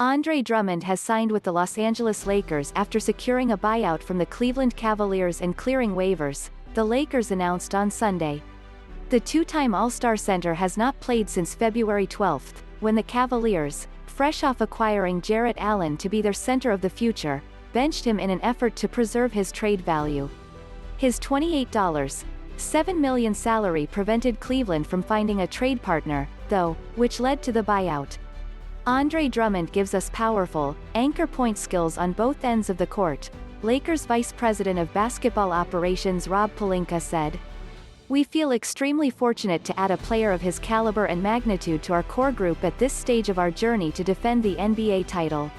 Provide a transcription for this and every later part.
Andre Drummond has signed with the Los Angeles Lakers after securing a buyout from the Cleveland Cavaliers and clearing waivers, the Lakers announced on Sunday. The two-time All-Star center has not played since February 12, when the Cavaliers, fresh off acquiring Jarrett Allen to be their center of the future, benched him in an effort to preserve his trade value. His $28.7 million salary prevented Cleveland from finding a trade partner, though, which led to the buyout. Andre Drummond gives us powerful, anchor point skills on both ends of the court, Lakers Vice President of Basketball Operations Rob Pelinka said. We feel extremely fortunate to add a player of his caliber and magnitude to our core group at this stage of our journey to defend the NBA title.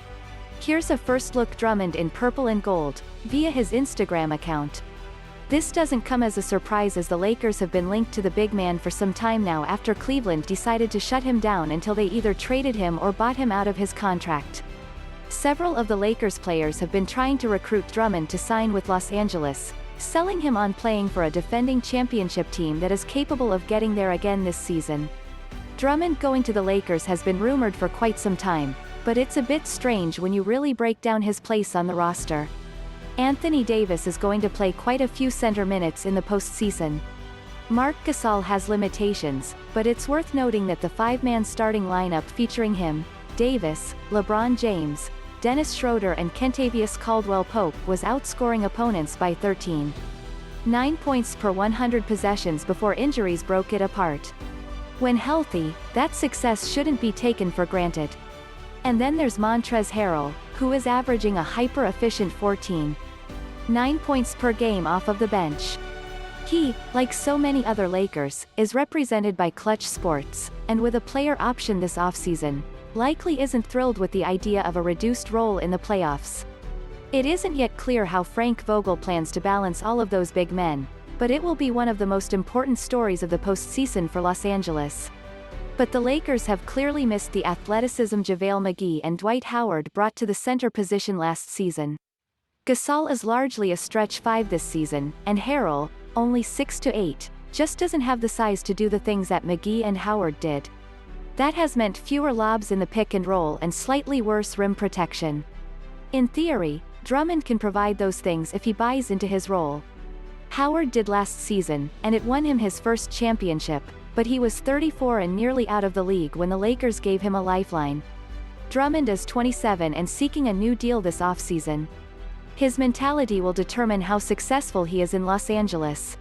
Here's a first look Drummond in purple and gold, via his Instagram account. This doesn't come as a surprise as the Lakers have been linked to the big man for some time now after Cleveland decided to shut him down until they either traded him or bought him out of his contract. Several of the Lakers players have been trying to recruit Drummond to sign with Los Angeles, selling him on playing for a defending championship team that is capable of getting there again this season. Drummond going to the Lakers has been rumored for quite some time, but it's a bit strange when you really break down his place on the roster. Anthony Davis is going to play quite a few center minutes in the postseason. Marc Gasol has limitations, but it's worth noting that the five-man starting lineup featuring him, Davis, LeBron James, Dennis Schroeder and Kentavious Caldwell-Pope was outscoring opponents by 13.9 points per 100 possessions before injuries broke it apart. When healthy, that success shouldn't be taken for granted. And then there's Montrezl Harrell, who is averaging a hyper-efficient 14.9 points per game off of the bench. He, like so many other Lakers, is represented by Clutch Sports, and with a player option this offseason, likely isn't thrilled with the idea of a reduced role in the playoffs. It isn't yet clear how Frank Vogel plans to balance all of those big men, but it will be one of the most important stories of the postseason for Los Angeles. But the Lakers have clearly missed the athleticism JaVale McGee and Dwight Howard brought to the center position last season. Gasol is largely a stretch five this season, and Harrell, only 6'8", just doesn't have the size to do the things that McGee and Howard did. That has meant fewer lobs in the pick and roll and slightly worse rim protection. In theory, Drummond can provide those things if he buys into his role. Howard did last season, and it won him his first championship, but he was 34 and nearly out of the league when the Lakers gave him a lifeline. Drummond is 27 and seeking a new deal this offseason. His mentality will determine how successful he is in Los Angeles.